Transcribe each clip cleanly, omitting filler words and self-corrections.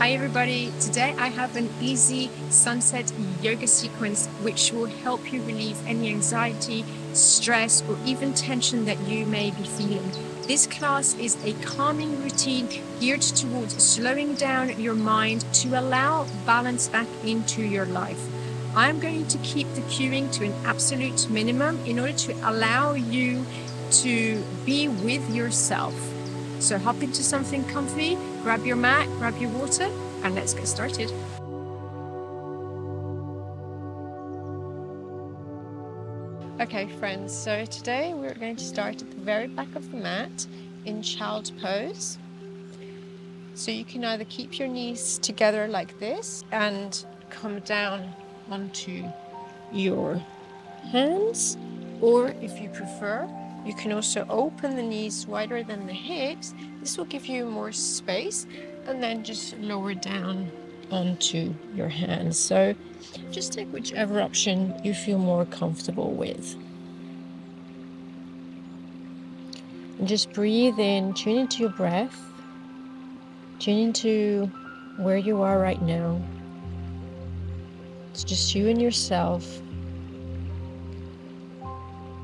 Hi everybody, today I have an easy sunset yoga sequence which will help you relieve any anxiety, stress or even tension that you may be feeling. This class is a calming routine geared towards slowing down your mind to allow balance back into your life. I'm going to keep the cueing to an absolute minimum in order to allow you to be with yourself. So hop into something comfy, grab your mat, grab your water, and let's get started. Okay friends, so today we're going to start at the very back of the mat in child pose. So you can either keep your knees together like this and come down onto your hands, or if you prefer, you can also open the knees wider than the hips. This will give you more space, and then just lower down onto your hands. So just take whichever option you feel more comfortable with. And just breathe in, tune into your breath, tune into where you are right now. It's just you and yourself.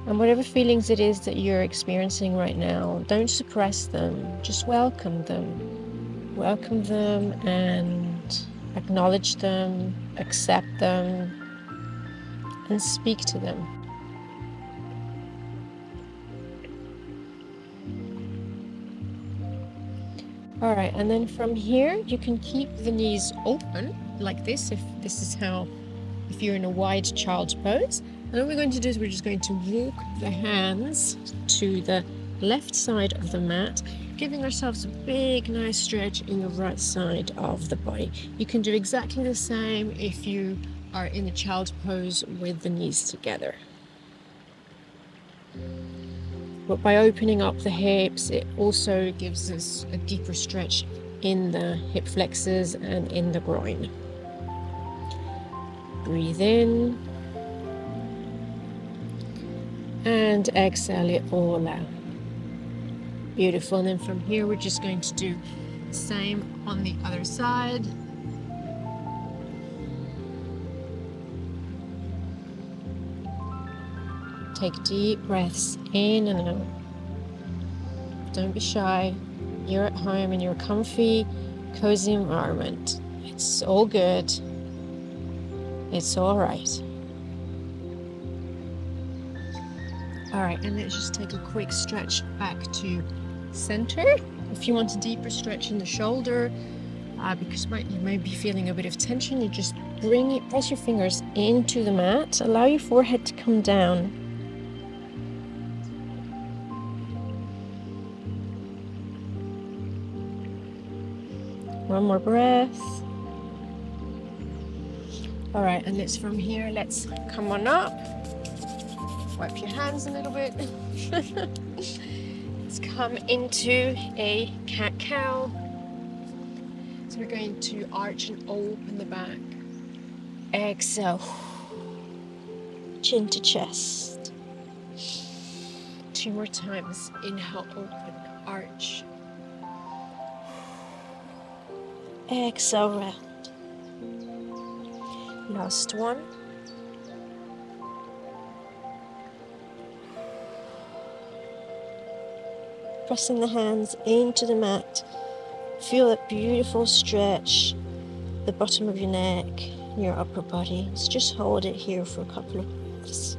And whatever feelings it is that you're experiencing right now, don't suppress them, just welcome them. Welcome them and acknowledge them, accept them, and speak to them. All right, and then from here, you can keep the knees open like this, if you're in a wide child's pose. And what we're going to do is we're just going to walk the hands to the left side of the mat, giving ourselves a big, nice stretch in the right side of the body. You can do exactly the same if you are in the child pose with the knees together. But by opening up the hips, it also gives us a deeper stretch in the hip flexors and in the groin. Breathe in. And exhale it all out. Beautiful. And then from here we're just going to do the same on the other side. Take deep breaths in and out. Don't be shy. You're at home in your comfy, cozy environment. It's all good. It's all right. All right, and let's just take a quick stretch back to center. If you want a deeper stretch in the shoulder, because you may be feeling a bit of tension, you just press your fingers into the mat, allow your forehead to come down. One more breath. All right, and from here, let's come on up. Wipe your hands a little bit. Let's come into a cat-cow. So we're going to arch and open the back. Exhale. Chin to chest. 2 more times. Inhale, open, arch. Exhale, round. Last one. Pressing the hands into the mat. Feel that beautiful stretch, the bottom of your neck, your upper body. Let's just hold it here for a couple of minutes.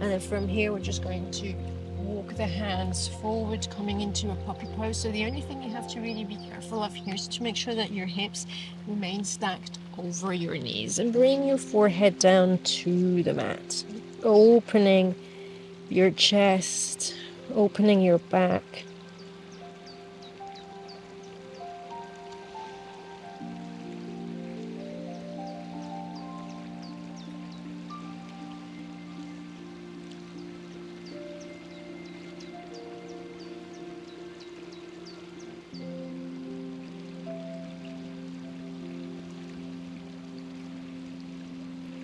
And then from here, we're just going to walk the hands forward, coming into a puppy pose. So the only thing you have to really be careful of here is to make sure that your hips remain stacked over your knees and bring your forehead down to the mat. Opening your chest, opening your back.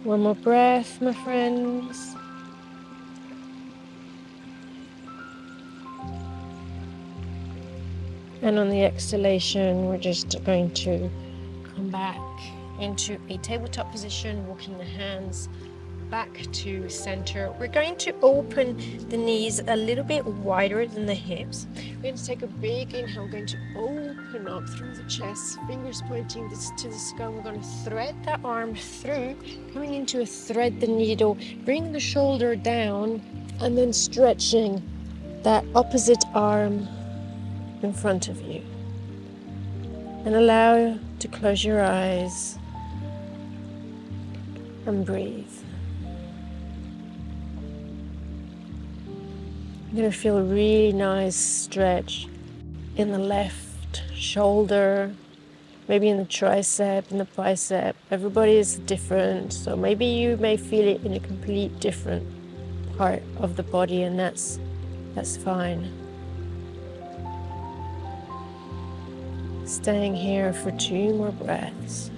One more breath, my friends. And on the exhalation, we're just going to come back into a tabletop position, walking the hands back to center. We're going to open the knees a little bit wider than the hips. We're going to take a big inhale. We're going to open up through the chest, fingers pointing to the skull. We're going to thread that arm through, coming into a thread the needle, bring the shoulder down, and then stretching that opposite arm in front of you. And allow to close your eyes and breathe. You're going to feel a really nice stretch in the left shoulder, maybe in the tricep, in the bicep. Everybody is different, so maybe you may feel it in a complete different part of the body, and that's fine. Staying here for 2 more breaths.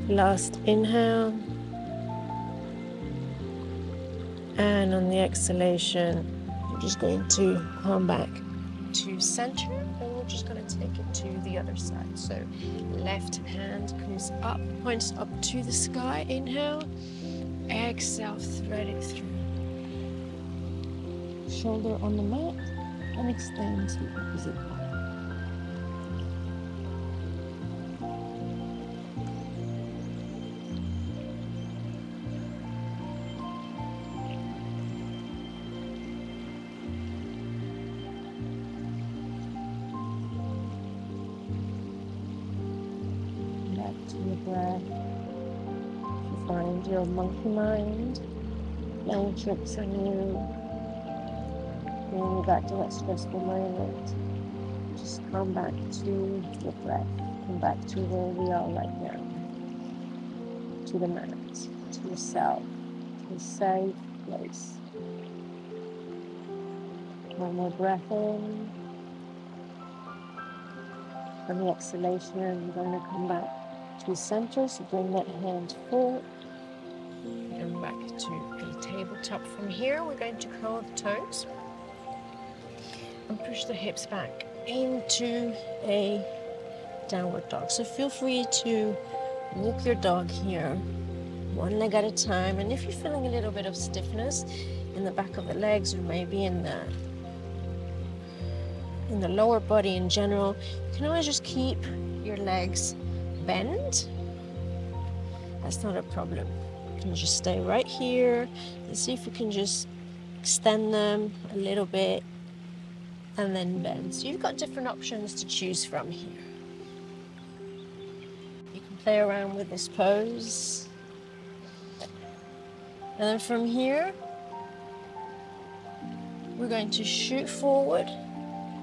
Last inhale, and on the exhalation, we're just going to come back to center, and we're just going to take it to the other side. So left hand comes up, points up to the sky, inhale, exhale, thread it through. Shoulder on the mat, and extend to the opposite arm. Breath. If you find your monkey mind playing tricks on you, going back to that stressful moment, just come back to your breath. Come back to where we are right now. To the mat, to yourself, to a safe place. One more breath in. On the exhalation, you're going to come back to center, so bring that hand forward and back to a tabletop. From here, we're going to curl the toes and push the hips back into a downward dog. So feel free to walk your dog here, one leg at a time. And if you're feeling a little bit of stiffness in the back of the legs, or maybe in the lower body in general, you can always just keep your legs bend. That's not a problem. You can just stay right here and see if you can just extend them a little bit and then bend. So you've got different options to choose from here. You can play around with this pose. And then from here, we're going to shoot forward.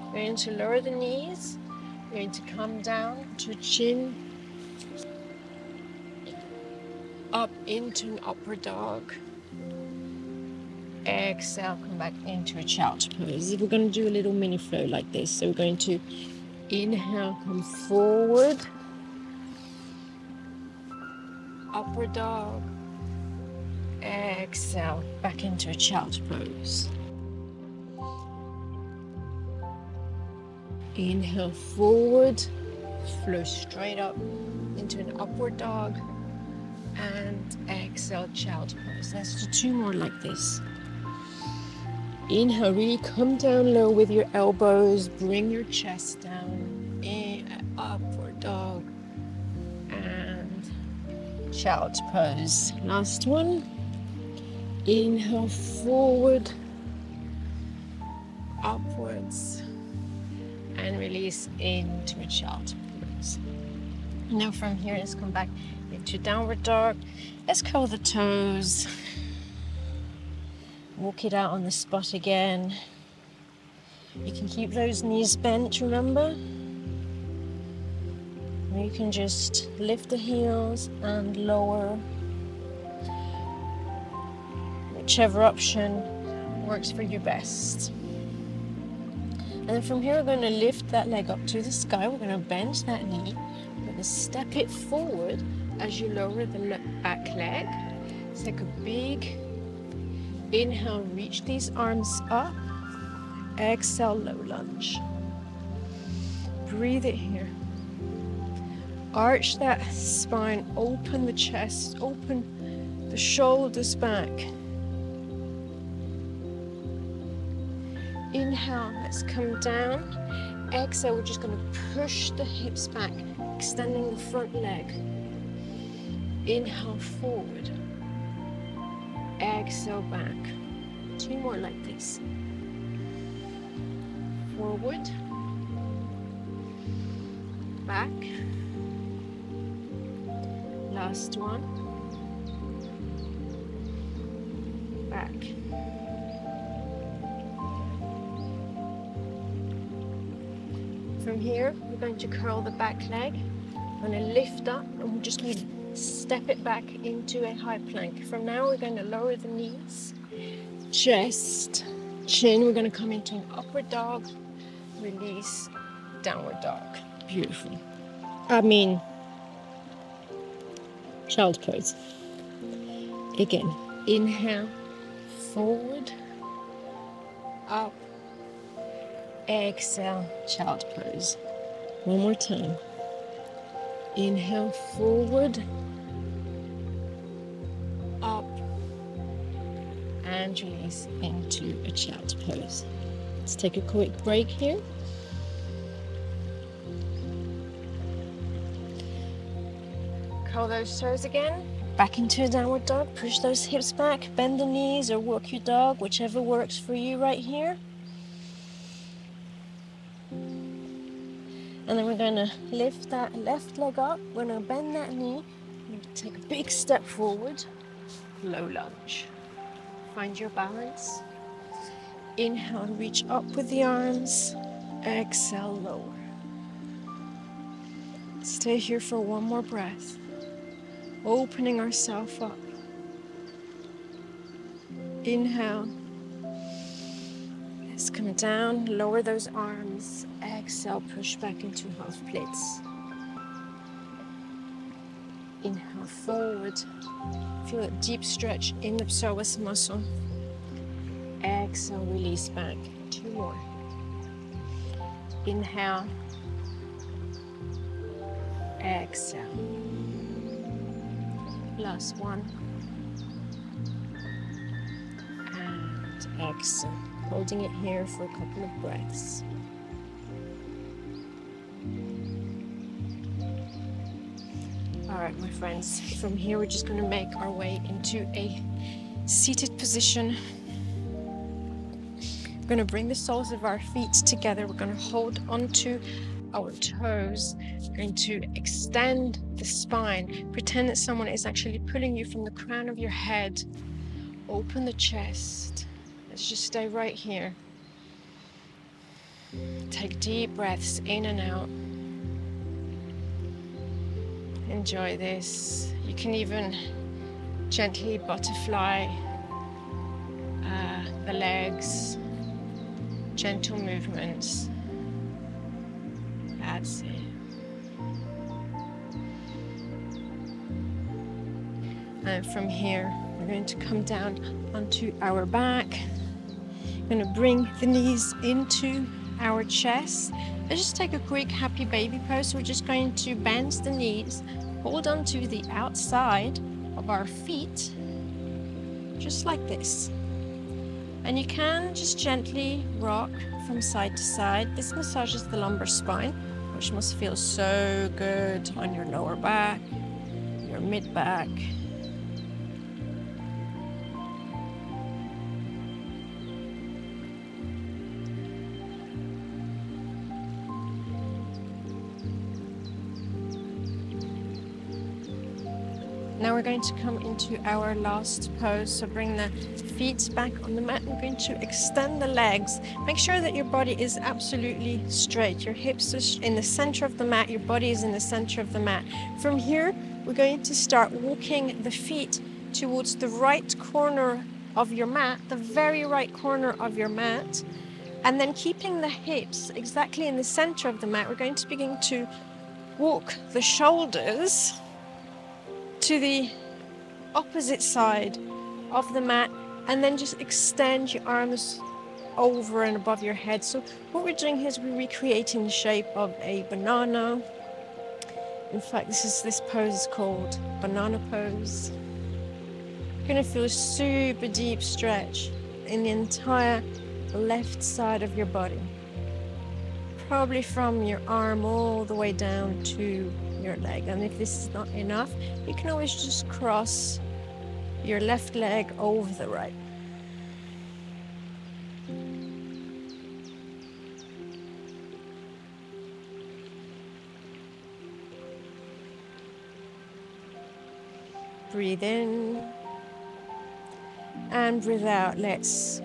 We're going to lower the knees. We're going to come down to chin up into an upward dog. Exhale, come back into a child's pose. We're going to do a little mini flow like this. So we're going to inhale, come forward, upward dog. Exhale, back into a child's pose. Inhale forward, flow straight up into an upward dog, and exhale, child's pose. Let's do 2 more like this. Inhale, really come down low with your elbows, bring your chest down, in upward dog, and child's pose. Last one. Inhale forward, upwards, and release into a child's pose. Now from here, let's come back into downward dog. Let's curl the toes. Walk it out on the spot again. You can keep those knees bent, remember? Or you can just lift the heels and lower. Whichever option works for you best. And then from here, we're going to lift that leg up to the sky. We're going to bend that knee. We're going to step it forward as you lower the back leg. Let's take a big Inhale, reach these arms up. Exhale, low lunge. Breathe it here. Arch that spine, open the chest, open the shoulders back. Inhale, let's come down. Exhale, we're just going to push the hips back, extending the front leg. Inhale, forward. Exhale, back. 2 more like this. Forward. Back. Last one. Back. From here, we're going to curl the back leg. We're going to lift up and we're just going to step it back into a high plank. From now, we're going to lower the knees, chest, chin. We're going to come into an upward dog, release, downward dog. Beautiful. Child pose. Again, inhale, forward, up, exhale, child pose. One more time. Inhale, forward, up, and release into a child pose. Let's take a quick break here. Curl those toes again, back into a downward dog. Push those hips back, bend the knees or walk your dog, whichever works for you right here. And then we're going to lift that left leg up. We're going to bend that knee. We're going to take a big step forward, low lunge. Find your balance. Inhale, reach up with the arms. Exhale, lower. Stay here for one more breath. Opening ourselves up. Inhale. Let's come down, lower those arms. Exhale, push back into half splits. Inhale, forward. Feel a deep stretch in the psoas muscle. Exhale, release back. 2 more. Inhale. Exhale. Last one. And exhale. Holding it here for a couple of breaths. All right, my friends, from here we're just going to make our way into a seated position. We're going to bring the soles of our feet together. We're going to hold onto our toes. We're going to extend the spine. Pretend that someone is actually pulling you from the crown of your head. Open the chest. Let's just stay right here. Take deep breaths in and out. Enjoy this. You can even gently butterfly the legs. Gentle movements. That's it. And from here, we're going to come down onto our back. We're going to bring the knees into our chest. Let's just take a quick happy baby pose. So we're just going to bend the knees, hold on to the outside of our feet, just like this. And you can just gently rock from side to side. This massages the lumbar spine, which must feel so good on your lower back, your mid back. Now we're going to come into our last pose. So bring the feet back on the mat. We're going to extend the legs. Make sure that your body is absolutely straight. Your hips are in the center of the mat. Your body is in the center of the mat. From here, we're going to start walking the feet towards the right corner of your mat, the very right corner of your mat. And then keeping the hips exactly in the center of the mat, we're going to begin to walk the shoulders to the opposite side of the mat, And then just extend your arms over and above your head. So what we're doing here is we're recreating the shape of a banana. In fact, this pose is called banana pose. You're going to feel a super deep stretch in the entire left side of your body. Probably from your arm all the way down to your leg. And if this is not enough, you can always just cross your left leg over the right. Breathe in and breathe out. Let's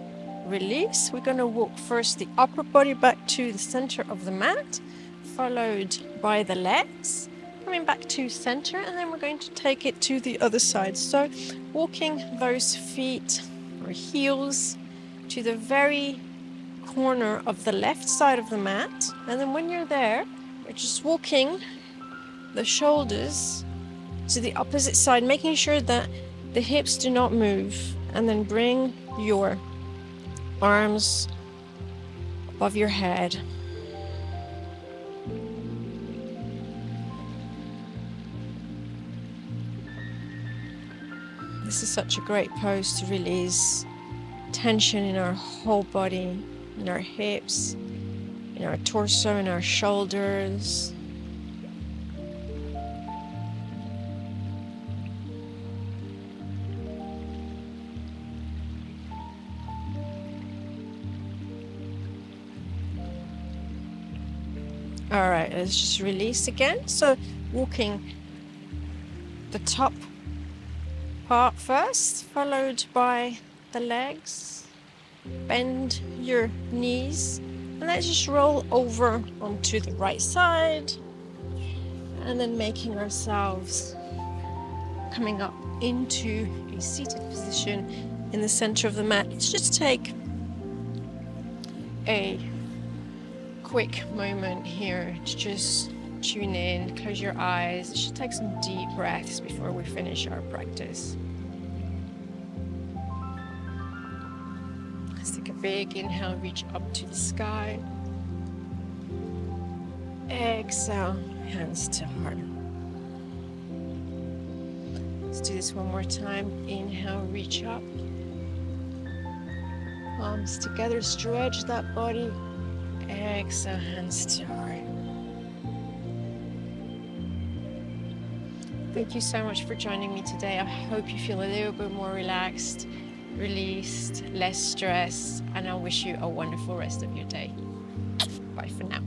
release. We're going to walk first the upper body back to the center of the mat, followed by the legs, coming back to center, and then we're going to take it to the other side. So walking those feet or heels to the very corner of the left side of the mat, and then when you're there, we're just walking the shoulders to the opposite side, making sure that the hips do not move, and then bring your arms above your head. This is such a great pose to release tension in our whole body, in our hips, in our torso, in our shoulders. All right, let's just release again. So walking the top part first, followed by the legs. Bend your knees, and let's just roll over onto the right side, and then making ourselves coming up into a seated position in the center of the mat. Let's just take a quick moment here to just tune in, close your eyes. Just take some deep breaths before we finish our practice. Let's take a big inhale, reach up to the sky. Exhale, hands to heart. Let's do this one more time. Inhale, reach up. Palms together, stretch that body. Exhale, hands to heart. Thank you so much for joining me today. I hope you feel a little bit more relaxed, released, less stress, and I wish you a wonderful rest of your day. Bye for now.